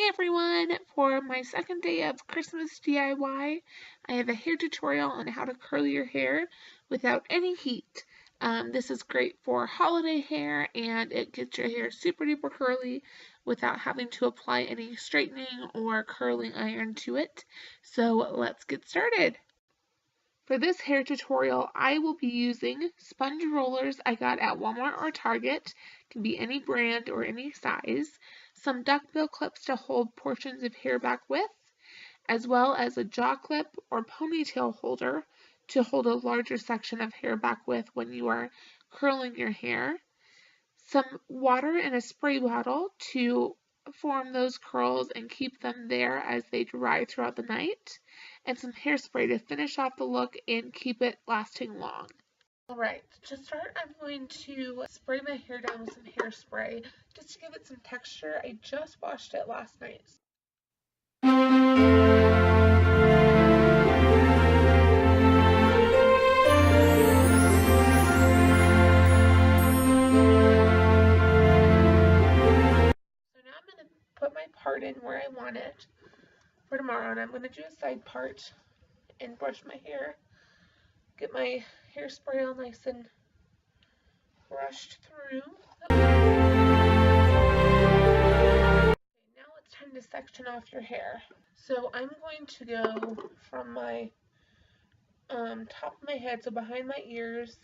Hey everyone! For my second day of Christmas DIY, I have a hair tutorial on how to curl your hair without any heat. This is great for holiday hair and it gets your hair super duper curly without having to apply any straightening or curling iron to it. So let's get started. For this hair tutorial, I will be using sponge rollers I got at Walmart or Target, can be any brand or any size, some duckbill clips to hold portions of hair back with, as well as a jaw clip or ponytail holder to hold a larger section of hair back with when you are curling your hair, some water in a spray bottle to form those curls and keep them there as they dry throughout the night, and some hairspray to finish off the look and keep it lasting long. Alright, to start I'm going to spray my hair down with some hairspray just to give it some texture. I just washed it last night. Put my part in where I want it for tomorrow, and I'm going to do a side part and brush my hair, get my hairspray all nice and brushed through. Okay, now it's time to section off your hair. So I'm going to go from my top of my head, so behind my ears,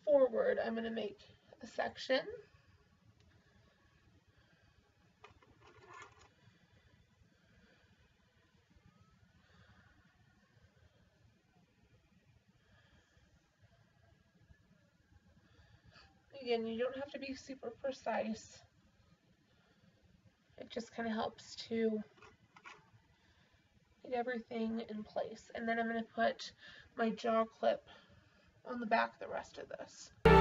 forward. I'm going to make a section. Again, you don't have to be super precise. It just kind of helps to get everything in place. And then I'm going to put my jaw clip on the back the rest of this. I'm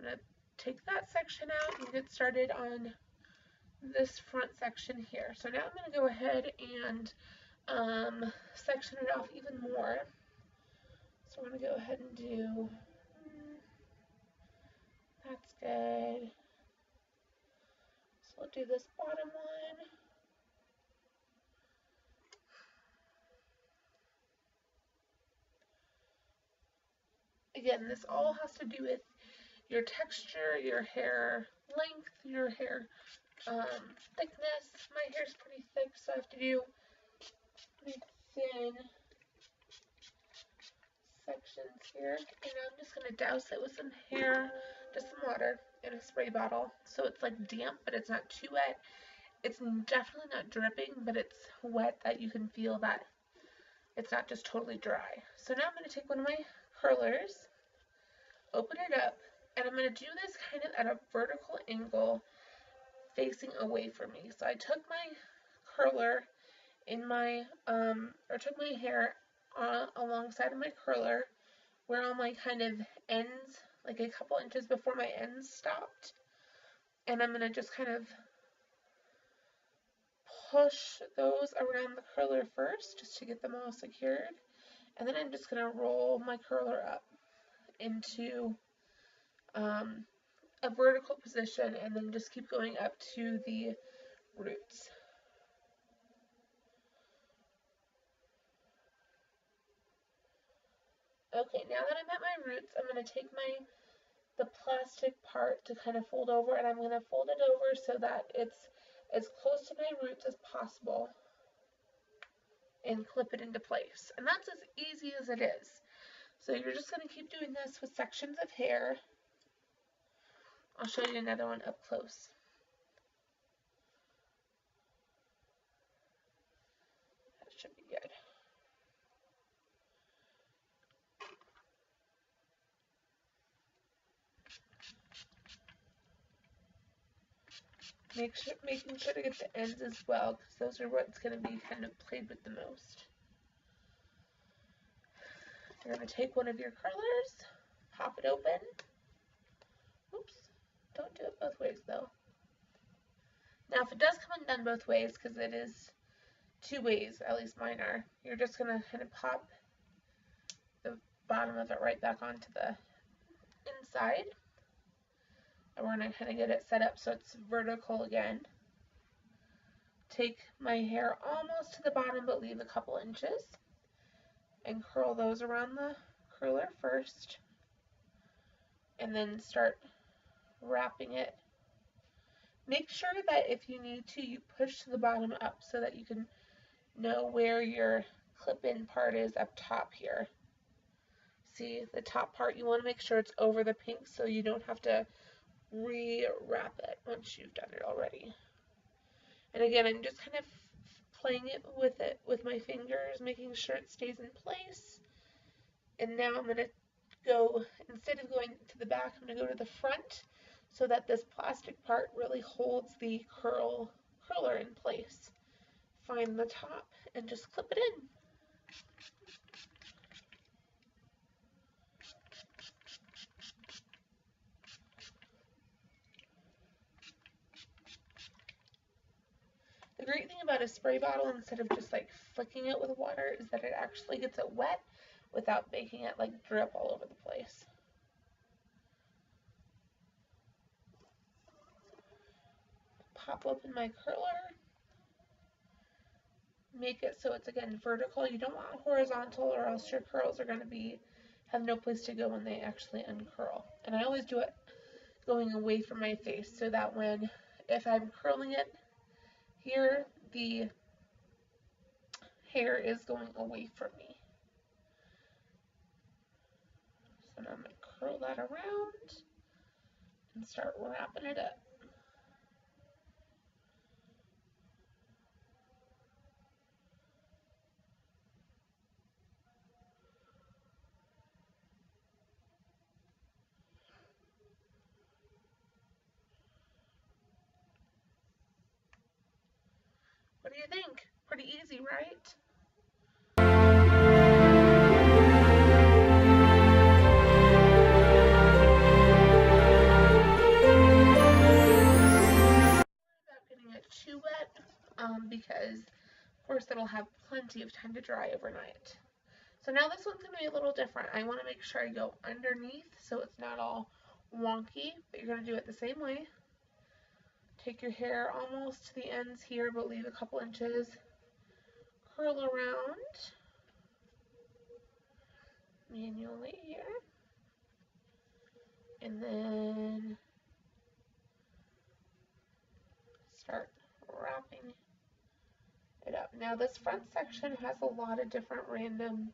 going to take that section out and get started on this front section here. So now I'm going to go ahead and section it off even more. So I'm going to go ahead and do, that's good. So we'll do this bottom one. Again, this all has to do with your texture, your hair length, your hair thickness. My hair's pretty thick, so I have to do pretty thin sections here. And I'm just going to douse it with some just some water in a spray bottle. So it's like damp, but it's not too wet. It's definitely not dripping, but it's wet that you can feel that it's not just totally dry. So now I'm going to take one of my curlers, open it up, and I'm going to do this kind of at a vertical angle facing away from me. So I took my curler in my, took my hair alongside of my curler where all my kind of ends, like a couple inches before my ends stopped. And I'm going to just kind of push those around the curler first just to get them all secured. And then I'm just going to roll my curler up into a vertical position and then just keep going up to the roots. Okay, now that I'm at my roots, I'm going to take the plastic part to kind of fold over, and I'm going to fold it over so that it's as close to my roots as possible and clip it into place. And that's as easy as it is. So you're just going to keep doing this with sections of hair. I'll show you another one up close. That should be good. Making sure to get the ends as well, because those are what's going to be kind of played with the most. You're going to take one of your curlers, pop it open. Oops, don't do it both ways though. Now if it does come undone both ways, because it is two ways, at least mine are, you're just going to kind of pop the bottom of it right back onto the inside. And we're going to kind of get it set up so it's vertical again. Take my hair almost to the bottom, but leave a couple inches. And curl those around the curler first. And then start wrapping it. Make sure that if you need to, you push to the bottom up so that you can know where your clip-in part is up top here. See, the top part, you want to make sure it's over the pink so you don't have to re-wrap it once you've done it already. And again, I'm just kind of playing it with my fingers, making sure it stays in place. And now I'm going to go, instead of going to the back, I'm going to go to the front so that this plastic part really holds the curler in place. Find the top and just clip it in. The great thing about a spray bottle, instead of just like flicking it with water, is that it actually gets it wet without making it like drip all over the place. Pop open my curler. Make it so it's again vertical. You don't want horizontal, or else your curls are going to have no place to go when they actually uncurl. And I always do it going away from my face so that if I'm curling it here, the hair is going away from me. So now I'm going to curl that around and start wrapping it up. What do you think? Pretty easy, right? Without getting it too wet, because of course it'll have plenty of time to dry overnight. So now this one's going to be a little different. I want to make sure I go underneath so it's not all wonky, but you're going to do it the same way. Take your hair almost to the ends here, but leave a couple inches. Curl around manually here. And then start wrapping it up. Now this front section has a lot of different random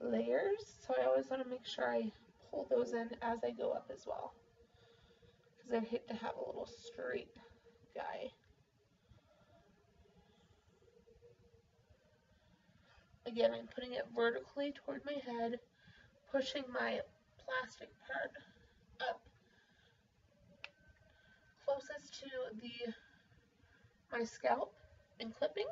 layers, so I always want to make sure I pull those in as I go up as well, because I'd hate to have a little straight guy. Again, I'm putting it vertically toward my head, pushing my plastic part up closest to my scalp and clipping.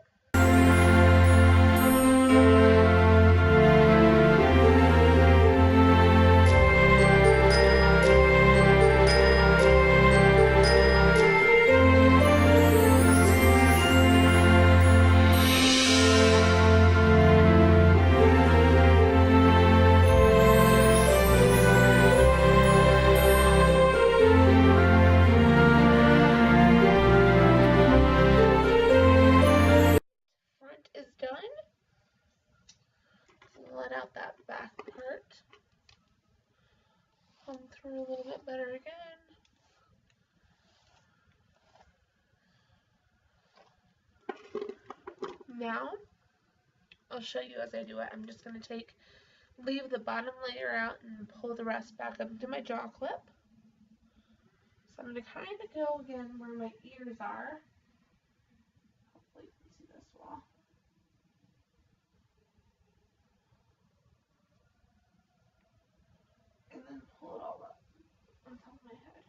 Let out that back part. Come through a little bit better again. Now, I'll show you as I do it. I'm just going to leave the bottom layer out and pull the rest back up into my jaw clip. So I'm going to kind of go again where my ears are. Hopefully you can see this well. And then pull it all up on top of my head.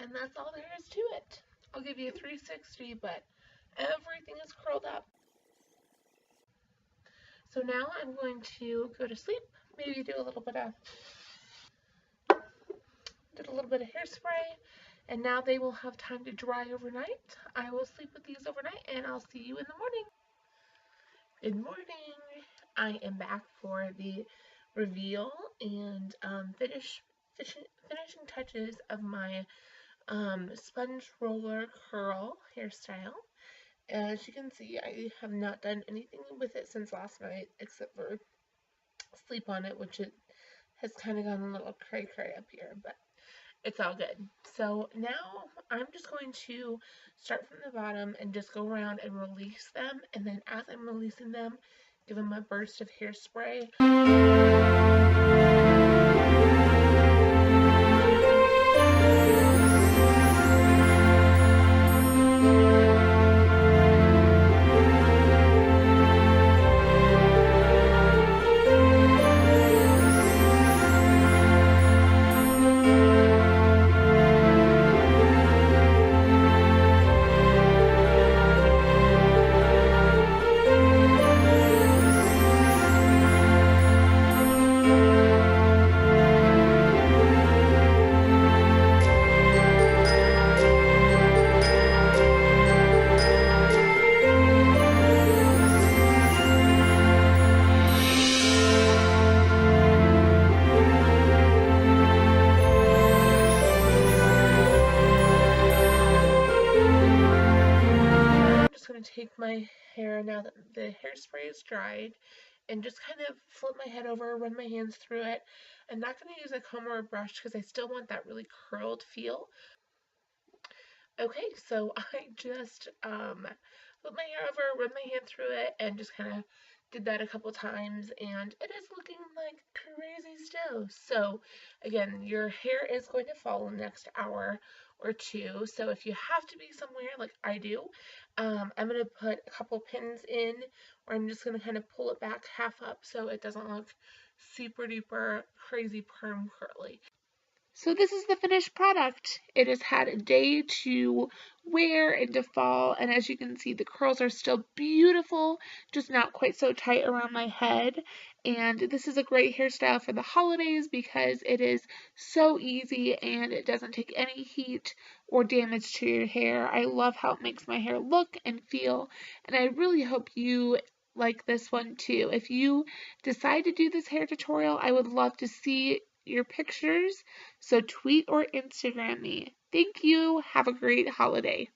and that's all there is to it. I'll give you a 360, but everything is curled up. So now I'm going to go to sleep, maybe do a little bit of hairspray, and now they will have time to dry overnight. I will sleep with these overnight, and I'll see you in the morning. Good morning. I am back for the reveal and finishing touches of my sponge roller curl hairstyle. As you can see, I have not done anything with it since last night except for sleep on it, which it has kind of gone a little cray up here, but it's all good. So now I'm just going to start from the bottom and just go around and release them, and then as I'm releasing them, give them a burst of hairspray. Take my hair now that the hairspray is dried and just kind of flip my head over, run my hands through it. I'm not going to use a comb or a brush because I still want that really curled feel. Okay, so I just flip my hair over, run my hand through it, and just kind of did that a couple times, and it is looking like crazy still. So again, your hair is going to fall in the next hour or two, so if you have to be somewhere like I do, I'm going to put a couple pins in, or I'm just going to kind of pull it back half up so it doesn't look super duper crazy perm curly. So this is the finished product. It has had a day to wear and to fall, and as you can see, the curls are still beautiful, just not quite so tight around my head. And this is a great hairstyle for the holidays because it is so easy and it doesn't take any heat or damage to your hair. I love how it makes my hair look and feel, and I really hope you like this one too. If you decide to do this hair tutorial, I would love to see your pictures, so tweet or Instagram me. Thank you. Have a great holiday.